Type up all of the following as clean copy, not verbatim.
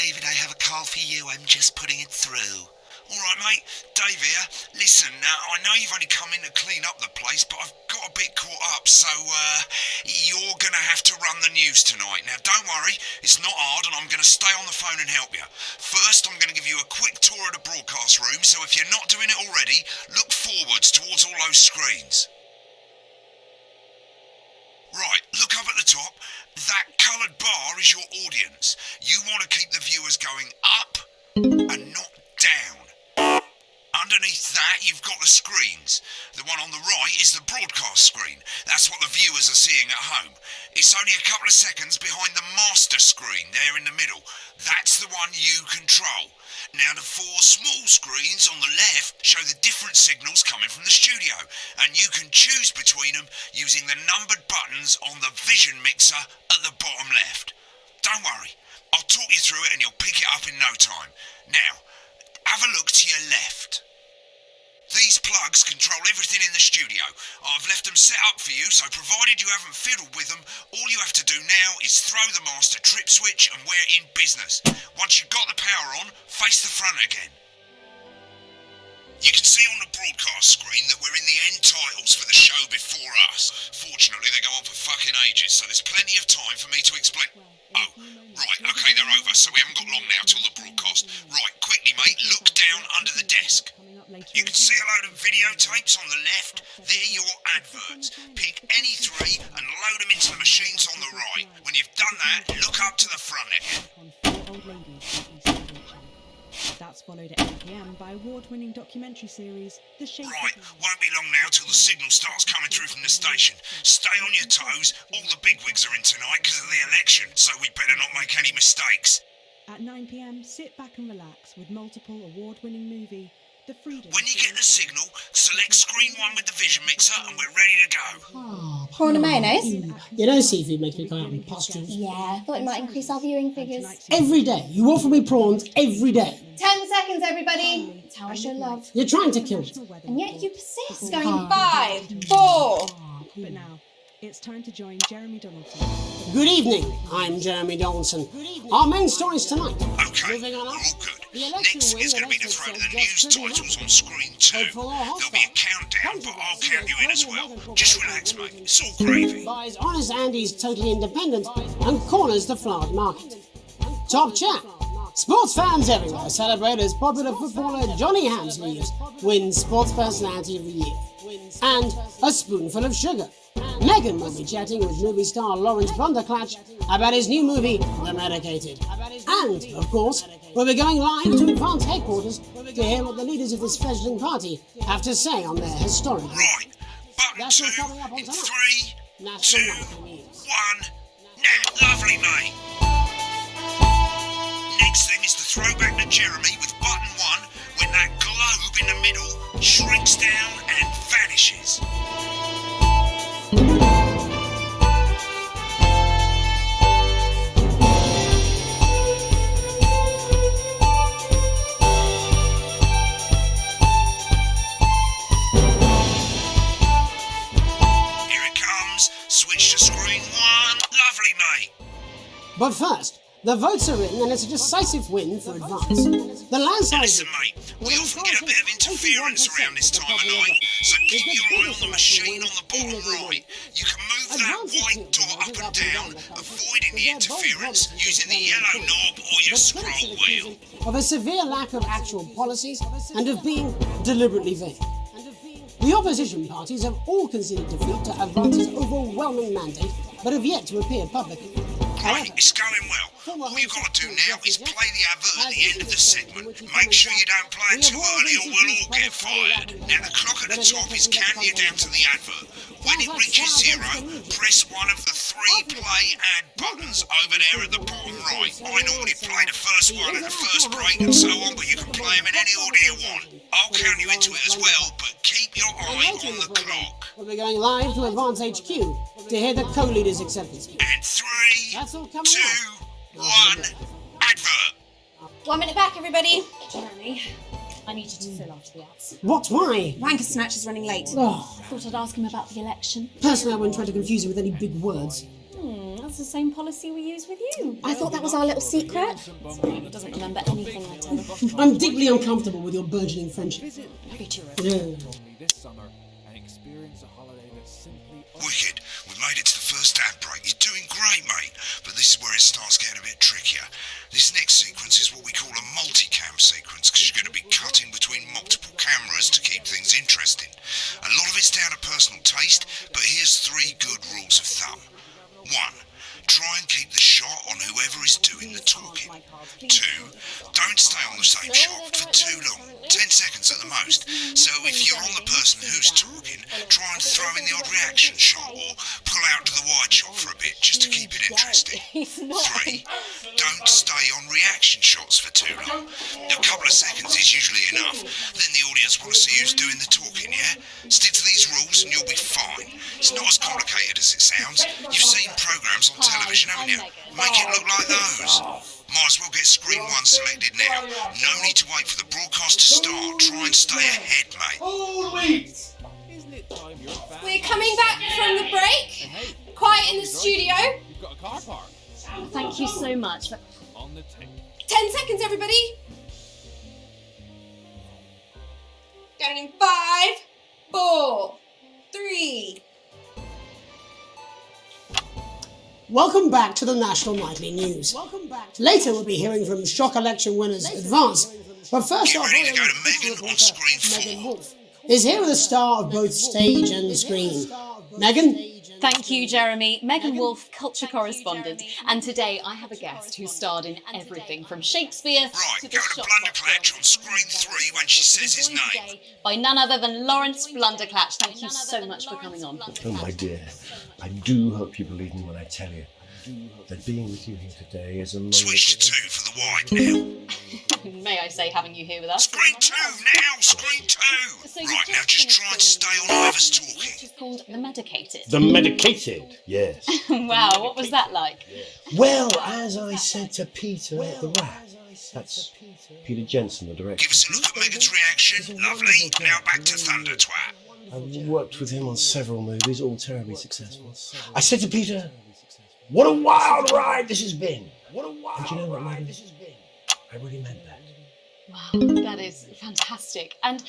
David, I have a call for you. I'm just putting it through. All right, mate. Dave here. Listen, now, I know you've only come in to clean up the place, but I've got a bit caught up, so, you're going to have to run the news tonight. Now, don't worry, it's not hard, and I'm going to stay on the phone and help you. First, I'm going to give you a quick tour of the broadcast room, so if you're not doing it already, look forwards towards all those screens. Right, look up at the top. That coloured bar is your audience. You want to keep the viewers going up and not down. Underneath that, you've got the screens. The one on the right is the broadcast screen. That's what the viewers are seeing at home. It's only a couple of seconds behind the master screen there in the middle. That's the one you control. Now, the four small screens on the left show the different signals coming from the studio, and you can choose between them using the numbered buttons on the vision mixer at the bottom left. Don't worry, I'll talk you through it and you'll pick it up in no time. Now, have a look to your left. These plugs control everything in the studio. I've left them set up for you, so provided you haven't fiddled with them, all you have to do now is throw the master trip switch and we're in business. Once you've got the power on, face the front again. You can see on the broadcast screen that we're in the end titles for the show before us. Fortunately, they go on for fucking ages, so there's plenty of time for me to explain. Oh, right, okay, they're over, so we haven't got long now till the broadcast. Right, quickly, mate, look down under the desk. You can see a load of videotapes on the left. They're your adverts. Pick any three and load them into the machines on the right. When you've done that, look up to the front again. That's followed at 8 p.m. by award-winning documentary series The Shape. Right, won't be long now till the signal starts coming through from the station. Stay on your toes. All the bigwigs are in tonight because of the election, so we better not make any mistakes. At 9 p.m, sit back and relax with multiple award-winning movie The Freedom. When you get the signal, select screen 1 with the vision mixer and we're ready to go. Oh, prawn and mayonnaise? You know seafood makes me come out in pustules. Yeah, thought it might increase our viewing figures. Every day. You offer me prawns every day. 10 seconds, everybody. That's how I show love. You're trying to kill me. And yet you persist. Going in 5, 4. But now, it's time to join Jeremy Donaldson. Good evening, I'm Jeremy Donaldson. Our main stories tonight. Okay, Moving on all up. good. Next is going to be to throw the news titles on screen 2. There'll be a countdown, but I'll count you in as well. Just relax, mate. It's all gravy. Buys Honest Andy's Totally Independent and corners the flowered market. Top chat. Sports fans everywhere celebrate as popular footballer Johnny Hamsleeves wins Sports Personality of the Year. And a spoonful of sugar. Megan will be chatting with movie star Lawrence Blunderclatch about his new movie, The Medicated. And, of course, we'll be going live to Advance headquarters to hear what the leaders of this fledgling party have to say on their historic... Right, button That's 2 all coming up on in tonight. 3, National 2, National News. 1. Now, lovely, mate. Next thing is to throw back to Jeremy with button 1 when that globe in the middle shrinks down and vanishes. Switch to screen 1. Lovely, mate. But first, the votes are in and it's a decisive win for Advance. The landslide... Listen, mate, we often get a bit of interference around this time of night, so keep your eye on the machine on the bottom right. You can move that white dot up and down, avoiding the interference using the yellow knob or your scroll wheel. Of a severe lack of actual policies and of being deliberately vague. The opposition parties have all conceded defeat to Advance's overwhelming mandate, but have yet to appear publicly. Right, it's going well. All you've got to do now is play the advert at the end of the segment. Make sure you don't play it too early or we'll all get fired. Now the clock at the top is counting you down to the advert. When it reaches 0, press one of the 3 play ad buttons over there at the bottom right. I normally play the first one at the first break and so on, but you can play them in any order you want. I'll count you into it as well, but keep your eye on the clock. We'll be going live to Advance HQ to hear the co-leaders' acceptance speech. And 3, 2, 1, advert. 1 minute back, everybody. Jeremy, I need you to fill after the ads. What? Why? Wanker Snatch is running late. Oh, Thought I'd ask him about the election. personally, I wouldn't try to confuse him with any big words. That's that's the same policy we use with you. I thought that was our little secret. Sorry, he doesn't remember anything I tell him. I'm deeply uncomfortable with your burgeoning friendship. Maybe too Yeah. this summer and experience a holiday that's simply Wicked, we've made it to the first ad break. You're doing great, mate. But this is where it starts getting a bit trickier. This next sequence is what we call a multicam sequence, because you're going to be cutting between multiple cameras to keep things interesting. A lot of it's down to personal taste, but here's 3 good rules of thumb. 1. Try and keep the shot on whoever is doing the talking. 2. Don't stay on the same shot for too long, 10 seconds at the most. So if you're on the person who's talking, try and throw in the odd reaction shot or pull out to the wide shot for a bit just to keep it interesting. 3. Don't stay on reaction shots for too long. A couple of seconds is usually enough. Then the audience want to see who's doing the talking, yeah? Stick to these rules and you'll be fine. It's not as complicated as it sounds. You've seen programs on television, haven't you? Make it look like those. Might as well get screen 1 selected now. No need to wait for the broadcast to start. Try and stay ahead, mate. isn't it time your family? We're coming back from the break. Quiet in the studio. You've got a car park Thank you so much. on the tape. 10 seconds, everybody. Down in 5, 4, 3. Welcome back to the National Nightly News. Later we'll be hearing from shock election winners Advance. But first Get off, ready to go to Megan on screen 4. Megan Wolf is here with a star of both stage and screen. Megan? Thank you, Jeremy. Megan Wolf, culture correspondent. And today I have a guest who starred in everything from Shakespeare Right, to go the to shop Blunderclatch on screen 3 when she says his name. today by none other than Lawrence Blunderclatch. Thank you so much for coming on. Oh, my dear, I do hope you believe me when I tell you that being with you here today is a moment... Switch to 2 for the wide now. May I say having you here with us? Screen 2 now, screen 2. So you Right, now just try and stay on whoever's talking. Which is called The Medicated. The medicated, yes. Wow, what was that like? Well, as I said to Peter the Rat, that's Peter Jensen, the director. Give us a look at Megan's reaction. Lovely. Now back to Thunder Twat. I've worked with him on several movies, all terribly successful. I said to Peter, what a wild ride this has been. And you know what, Megan? I really meant that. Wow, that is fantastic. And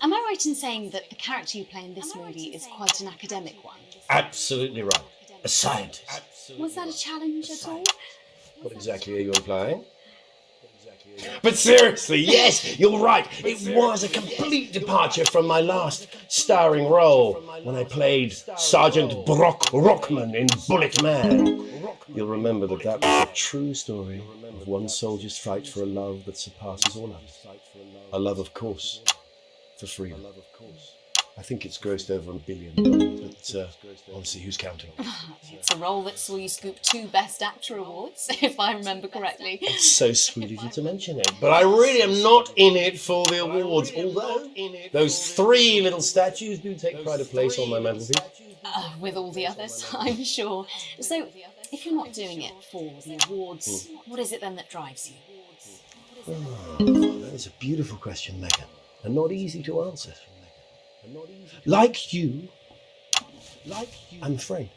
am I right in saying that the character you play in this movie is quite an academic one? Absolutely right. A scientist. Was that a challenge at all? What exactly are you implying? But seriously, yes, you're right. It was a complete departure from my last starring role when I played Sergeant Brock Rockman in Bullet Man. You'll remember that that was a true story of one soldier's fight for a love that surpasses all others. A love, of course, for freedom. I think it's grossed over $1 billion, but honestly, who's counting? It's a role that saw you scoop 2 Best Actor awards, if I remember correctly. It's so sweet of you to mention it, but I really am not in it for the awards, although those 3 little statues do take pride of place on my mantelpiece. With all the others, I'm sure. So, if you're not doing it for the awards, what is it then that drives you? That is a beautiful question, Megan, and not easy to answer. Like you, I'm afraid.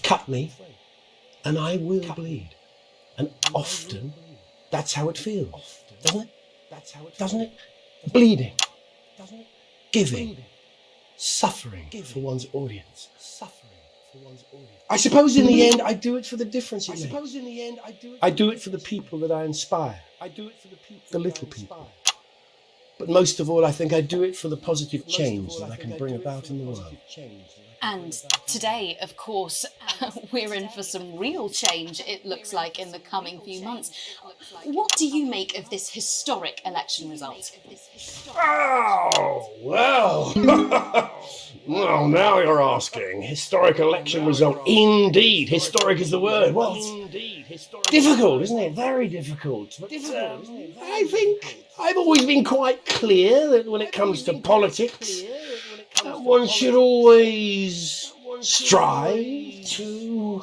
Cut me, and I will bleed. And often, that's how it feels, doesn't it? Doesn't it? Bleeding, giving, suffering for one's audience. I suppose in the end, I do it for the difference it makes. I do it for the people that I inspire. The little people. But most of all, I think I do it for the positive change that I can bring about in the world. And today, of course, we're in for some real change, it looks like, in the coming few months. What do you make of this historic election result? Oh, well. Well, now you're asking. Historic election result. Indeed. Historic is the word. Well, difficult, isn't it? Very difficult. But I think I've always been quite clear that when it comes to politics, one should always strive to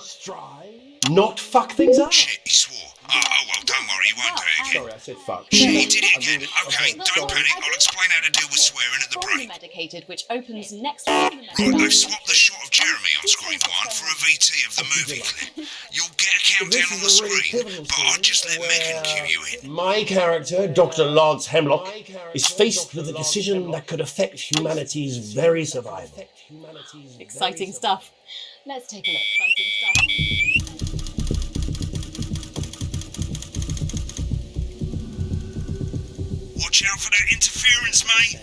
not fuck things up. Shit, he swore. Oh, well, don't worry, he won't do it again. Sorry, I said fuck. Shit, he did it again. Okay, don't panic. I'll explain how to deal with swearing at the From The break. Medicated, which opens next week. Right, they've swapped the shot of of Jeremy on screen 1 for a VT of the movie clip. You'll get a countdown on the screen, but I'll just let Megan cue you in. My character, Dr. Lance Hemlock, is faced with a decision that could affect humanity's very survival. Exciting stuff. Let's take a look. Exciting stuff. Watch out for that interference, mate.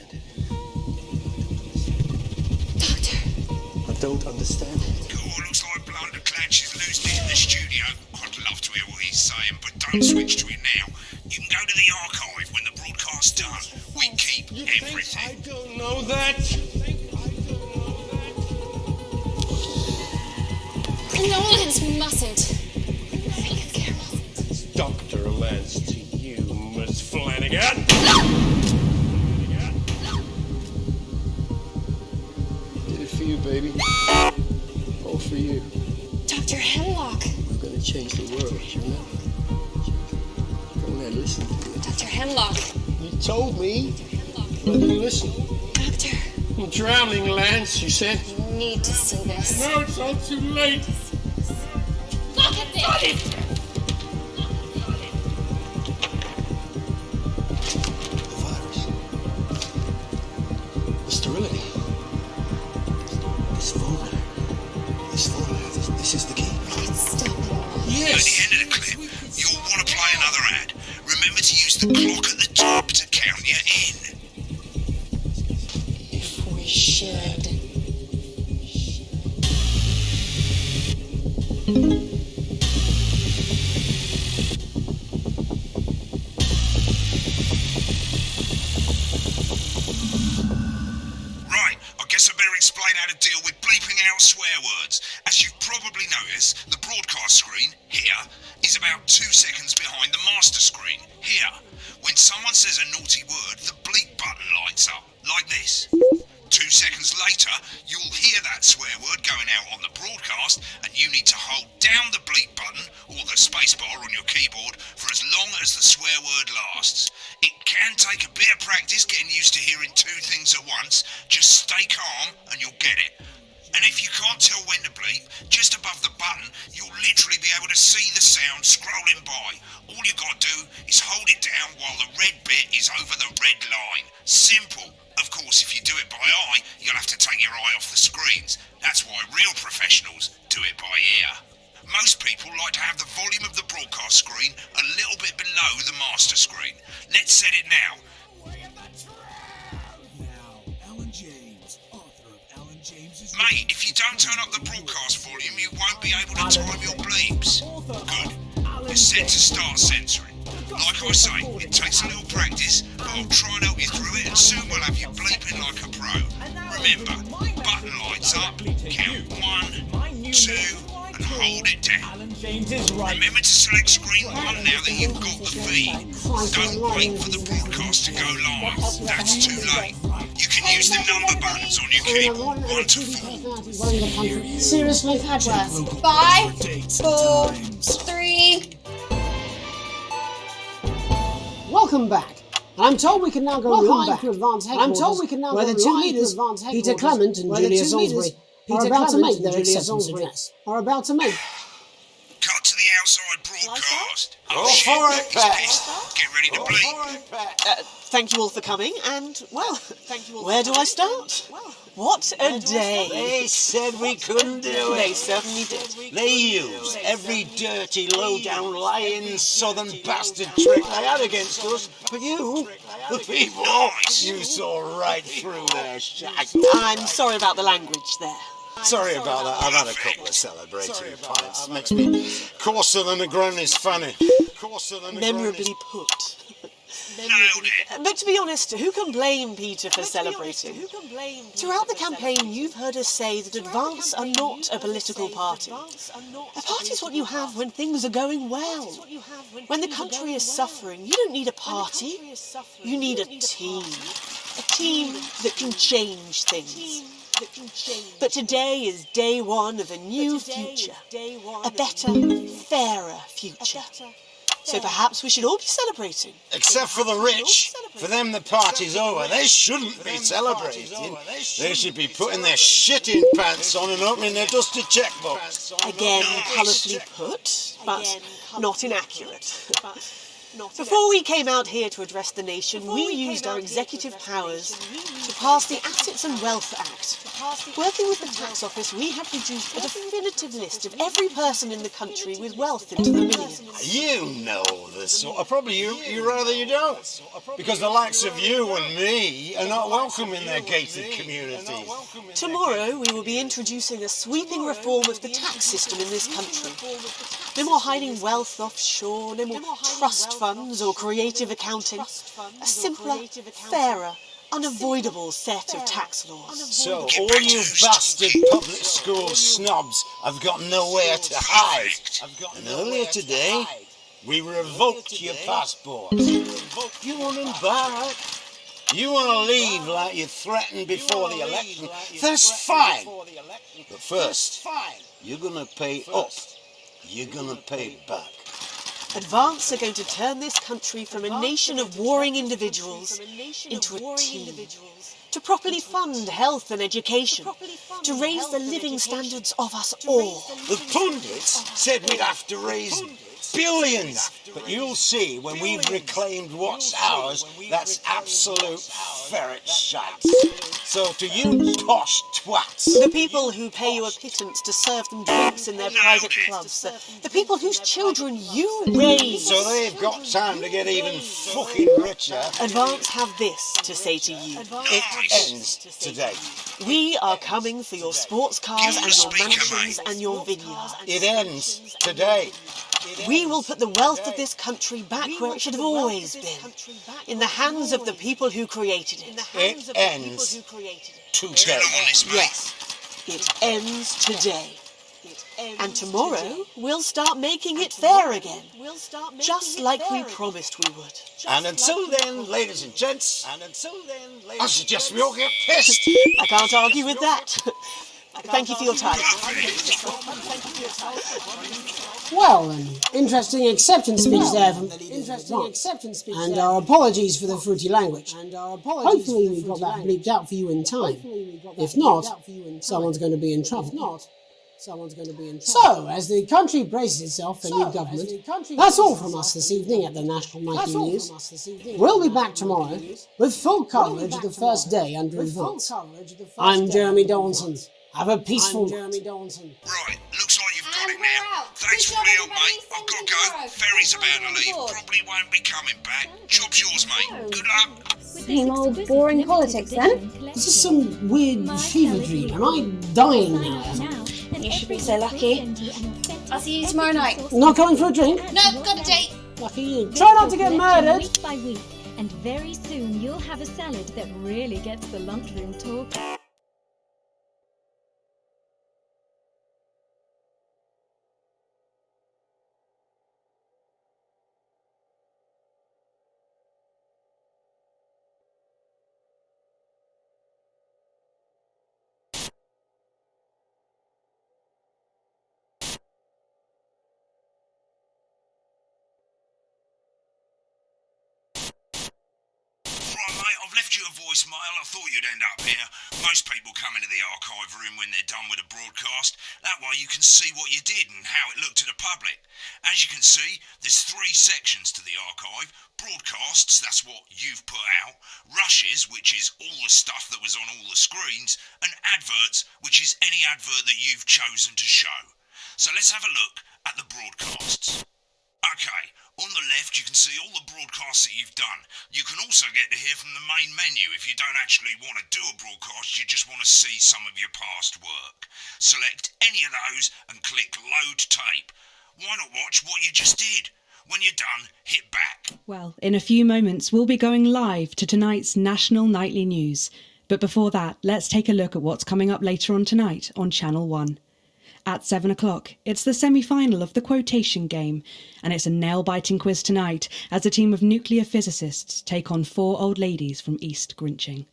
I don't understand. Oh, looks like Blunder Clancy's losing it in the studio. I'd love to hear what he's saying, but don't switch to it now. You can go to the archive when the broadcast's done. We keep everything. I don't know that. No, Lance mustn't. Dr. Lance to you, Miss Flanagan. Did it for you, baby. All for you. Dr. Hemlock. We're gonna change the world, you know? Go ahead, listen to it. Dr. Hemlock. You told me. I didn't listen. Doctor. I'm drowning, Lance, you said. You need to see this. No, it's all too late. Look at this! The virus. The sterility. This formula. This is the key. It's stopping. At the end of the clip, you'll want to play another ad. Remember to use the clock at the top to count you in. If we should. Right, I guess I better explain how to deal with bleeping out swear words. As you've probably noticed, the broadcast screen, here, is about 2 seconds behind the master screen, here. When someone says a naughty word, the bleep button lights up, like this. 2 seconds later, you'll hear that swear word going out on the broadcast, and you need to hold down the bleep button, or the spacebar on your keyboard, for as long as the swear word lasts. It can take a bit of practice getting used to hearing 2 things at once. Just stay calm and you'll get it. And if you can't tell when to bleep, just above the button, you'll literally be able to see the sound scrolling by. All you gotta do is hold it down while the red bit is over the red line. Simple. Of course, if you do it by eye, you'll have to take your eye off the screens. That's why real professionals do it by ear. Most people like to have the volume of the broadcast screen a little bit below the master screen. Let's set it now. Now, Alan James, author of Alan James's... Mate, if you don't turn up the broadcast volume, you won't be able to time your bleeps. Good. It's set to start censoring. Like I say, it takes a little practice, but I'll try and help you through it, and soon we'll have you bleeping like a pro. Remember, button lights up, count 1, 2, and hold it down. Remember to select screen 1 now that you've got the feed. Don't wait for the broadcast to go live. That's too late. You can use the number buttons on your keyboard, 1 to 4. Seriously, Thatcher? 5, 4, 3. Welcome back. And I'm told we can now go live to advance headquarters. I'm told we can now where the 2 leaders, Peter Clement and Julia Salisbury, are about to make their acceptance address. Cut to the outside broadcast. Go for it, He's Pat. pissed. Get ready to bleep. Thank you all for coming, and, well, where do I start? What a day. They said we couldn't do They it. certainly did. They used every dirty, low-down, lying, southern bastard trick they had against us. But you, the people, you saw right through their shag. I'm sorry about the language there. Sorry about that. I've had a couple of celebratory pints. Makes me coarser than a granny's fanny. Memorably put. Nailed it. But to be honest, who can blame Peter for celebrating? Throughout the campaign, you've heard us say that Advance are not a political party. A party is what you have when things are going well. When the country is suffering, you don't need a party. You need a team. A team that can change things. But today is day 1 of a new future. A better, fairer future. So perhaps we should all be celebrating. Except for the rich. For them the party's over. They shouldn't be celebrating. They should be putting their shitting pants on and opening their dusty checkbooks. Again, colourfully put, but not inaccurate. Before we came out here to address the nation, we used our executive powers to pass the Assets and Wealth Act. Working with the tax office, we have produced a definitive list of every person in the country with wealth into the millions. You know the sort of, probably you rather you don't. Because the likes of you and me are not welcome in their gated communities. Tomorrow we will be introducing a sweeping reform of the tax system in this country. No more hiding wealth offshore, no more trust funds or creative accounting. A simpler, fairer, unavoidable set of tax laws. So all you bastard public school snobs have got nowhere to hide. And earlier today, we revoked your passports. You want them back? You want to leave like you threatened before the election? That's fine. But first, you're going to pay up. You're going to pay back. Advance are going to turn this country from a nation of warring individuals into a team. To properly fund health and education. To raise the living standards of us all. The pundits said we'd have to raise billions. But you'll see when we've reclaimed what's ours, that's absolute ferret shite. So to you posh twats. The people who pay you a pittance to serve them drinks in their private clubs. The people whose children you raise. So they've got time to get even fucking richer. Advance have this to say to you. It ends today. We are coming for your sports cars and your mansions and your vineyards. It ends today. We will put the wealth of this country back where it should have always been. In the hands of the people who created it. It ends today. Yes, it ends today. And tomorrow, we'll start making it fair again. Just like we promised we would. And until then, ladies and gents, I suggest we all get pissed. I can't argue with that. Thank you for your time. Well, an interesting acceptance speech there from the and our apologies for the fruity language. Hopefully we got that bleeped out for you in time. If not, someone's going to be in trouble. So, as the country braces itself for new government, that's all from us this evening at the National Nightly News. We'll be back tomorrow with full coverage of the first day under Advance. I'm Jeremy Dawson. Have a peaceful night. Right, looks like you've got it now. Thanks for the help, mate. I've got to go. Ferry's about to leave. Probably won't be coming back. Job's yours, mate. Good luck. Same old boring politics, then? Is this some weird fever dream? Am I dying now? You should be so lucky. I'll see you tomorrow night. Not coming for a drink? No, got a date. Lucky you. Try not to get murdered. Week by week, and very soon you'll have a salad that really gets the lunchroom talking. Left you a voicemail. I thought you'd end up here. Most people come into the archive room when they're done with a broadcast. That way you can see what you did and how it looked to the public. As you can see, there's 3 sections to the archive. Broadcasts, that's what you've put out. Rushes, which is all the stuff that was on all the screens. And adverts, which is any advert that you've chosen to show. So let's have a look at the broadcasts. Okay, on the left you can see all the broadcasts that you've done. You can also get to hear from the main menu if you don't actually want to do a broadcast, you just want to see some of your past work. Select any of those and click Load Tape. Why not watch what you just did? When you're done, hit back. Well, in a few moments we'll be going live to tonight's National Nightly News. But before that, let's take a look at what's coming up later on tonight on Channel 1. At 7 o'clock, it's the semi-final of the quotation game, and it's a nail-biting quiz tonight as a team of nuclear physicists take on 4 old ladies from East Grinching.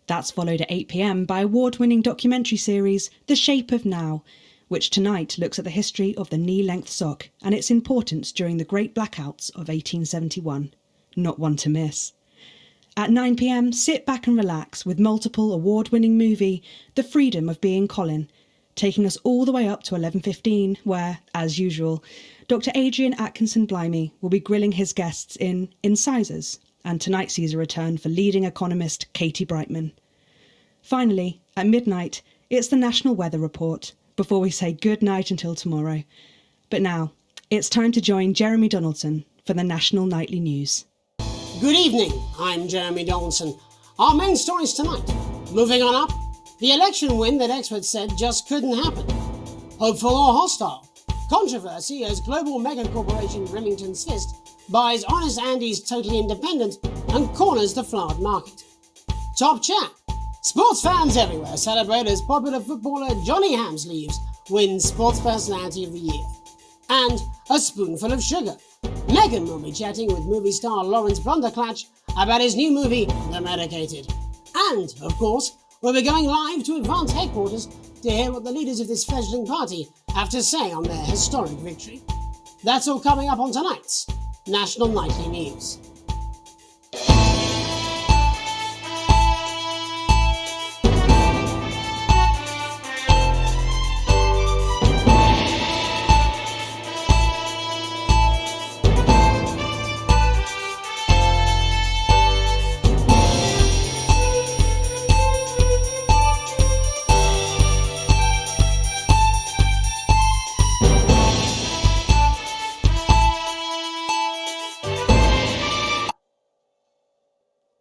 That's followed at 8 p.m. by award-winning documentary series The Shape of Now, which tonight looks at the history of the knee-length sock and its importance during the Great Blackouts of 1871. Not one to miss. At 9 p.m, sit back and relax with multiple award-winning movie The Freedom of Being Colin, taking us all the way up to 11:15, where, as usual, Dr. Adrian Atkinson Blimey will be grilling his guests in Incisors, and tonight sees a return for leading economist Katie Brightman. Finally, at midnight, it's the National Weather Report, before we say good night until tomorrow. But now, it's time to join Jeremy Donaldson for the National Nightly News. Good evening, I'm Jeremy Donaldson. Our main stories tonight. Moving on up, the election win that experts said just couldn't happen. Hopeful or hostile? Controversy as global mega corporation Remington's Fist buys Honest Andy's Totally Independent and corners the flowered market. Top chat. Sports fans everywhere celebrate as popular footballer Johnny Hamsleeves wins Sports Personality of the Year. And a spoonful of sugar. Meghan will be chatting with movie star Lawrence Blunderclatch about his new movie, The Medicated. And, of course, we'll be going live to Advance headquarters to hear what the leaders of this fledgling party have to say on their historic victory. That's all coming up on tonight's National Nightly News.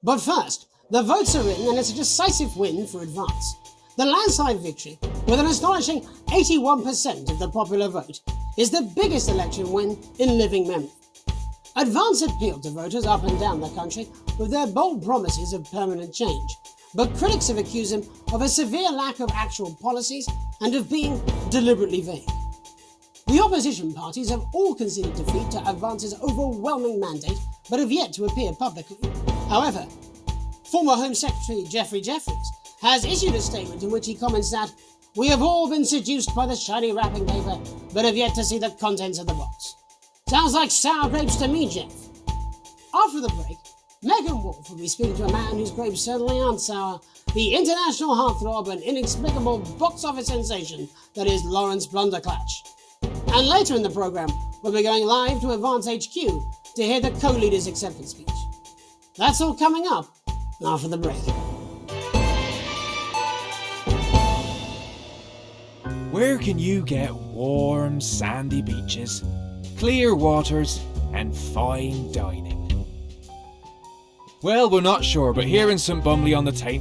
But first, the votes are in and it's a decisive win for Advance. The landslide victory, with an astonishing 81% of the popular vote, is the biggest election win in living memory. Advance appealed to voters up and down the country with their bold promises of permanent change, but critics have accused him of a severe lack of actual policies and of being deliberately vague. The opposition parties have all conceded defeat to Advance's overwhelming mandate, but have yet to appear publicly. However, former Home Secretary Geoffrey Jeffreys has issued a statement in which he comments that "We have all been seduced by the shiny wrapping paper, but have yet to see the contents of the box." Sounds like sour grapes to me, Jeff. After the break, Megan Wolf will be speaking to a man whose grapes certainly aren't sour, the international heartthrob and inexplicable box office sensation that is Lawrence Blunderclatch. And later in the programme, we'll be going live to Advance HQ to hear the co-leader's acceptance speech. That's all coming up after the break. Where can you get warm, sandy beaches, clear waters, and fine dining? Well, we're not sure, but here in St Bumley on the Tyne